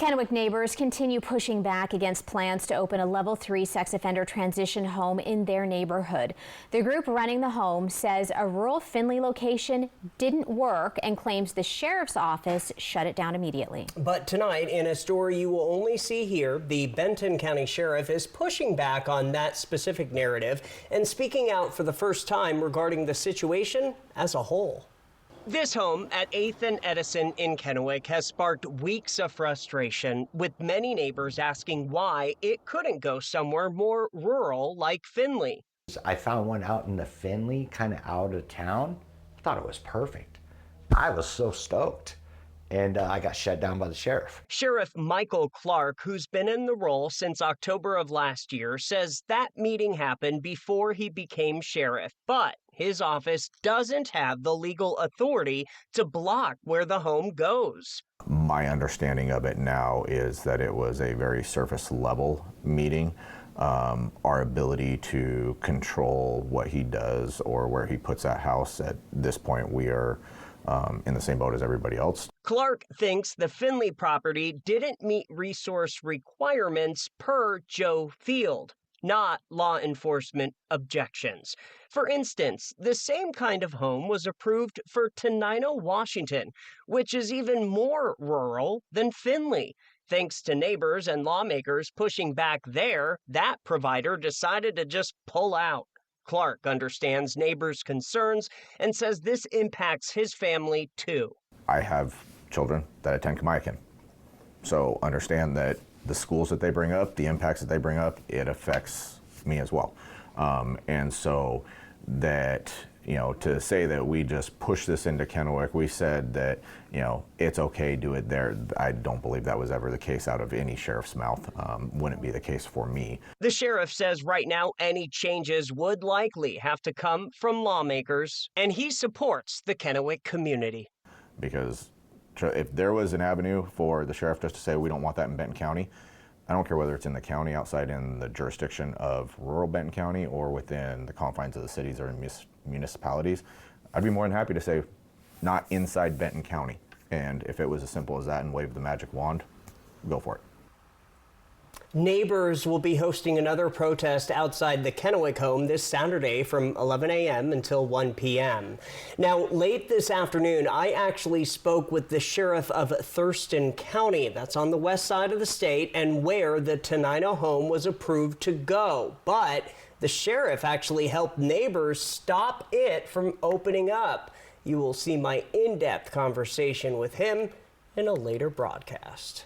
Kennewick neighbors continue pushing back against plans to open a level 3 sex offender transition home in their neighborhood. The group running the home says a rural Findlay location didn't work and claims the sheriff's office shut it down immediately. But tonight, in a story you will only see here, the Benton County Sheriff is pushing back on that specific narrative and speaking out for the first time regarding the situation as a whole. This home at 8th and Edison in Kennewick has sparked weeks of frustration, with many neighbors asking why it couldn't go somewhere more rural like Findlay. I found one out in the Findlay, kind of out of town. I thought it was perfect. I was so stoked. And I got shut down by the sheriff. Sheriff Michael Clark, who's been in the role since October of last year, says that meeting happened before he became sheriff, but his office doesn't have the legal authority to block where the home goes. My understanding of it now is that it was a very surface level meeting. Our ability to control what he does or where he puts that house, at this point we are in the same boat as everybody else. Clark thinks the Findlay property didn't meet resource requirements per Joe Field, not law enforcement objections. For instance, the same kind of home was approved for Tenino, Washington, which is even more rural than Findlay. Thanks to neighbors and lawmakers pushing back there, that provider decided to just pull out. Clark understands neighbors' concerns and says this impacts his family too. I have children that attend Kennewick, so understand that the schools that they bring up, the impacts that they bring up, it affects me as well. And so that, to say that we just push this into Kennewick, we said that, it's okay, do it there. I don't believe that was ever the case out of any sheriff's mouth. Wouldn't be the case for me. The sheriff says right now any changes would likely have to come from lawmakers, and he supports the Kennewick community. Because if there was an avenue for the sheriff just to say we don't want that in Benton County, I don't care whether it's in the county, outside in the jurisdiction of rural Benton County, or within the confines of the cities or municipalities, I'd be more than happy to say not inside Benton County. And if it was as simple as that and wave the magic wand, go for it. Neighbors will be hosting another protest outside the Kennewick home this Saturday from 11 a.m. until 1 p.m. Now, late this afternoon, I actually spoke with the sheriff of Thurston County, that's on the west side of the state, and where the Tenino home was approved to go. But the sheriff actually helped neighbors stop it from opening up. You will see my in-depth conversation with him in a later broadcast.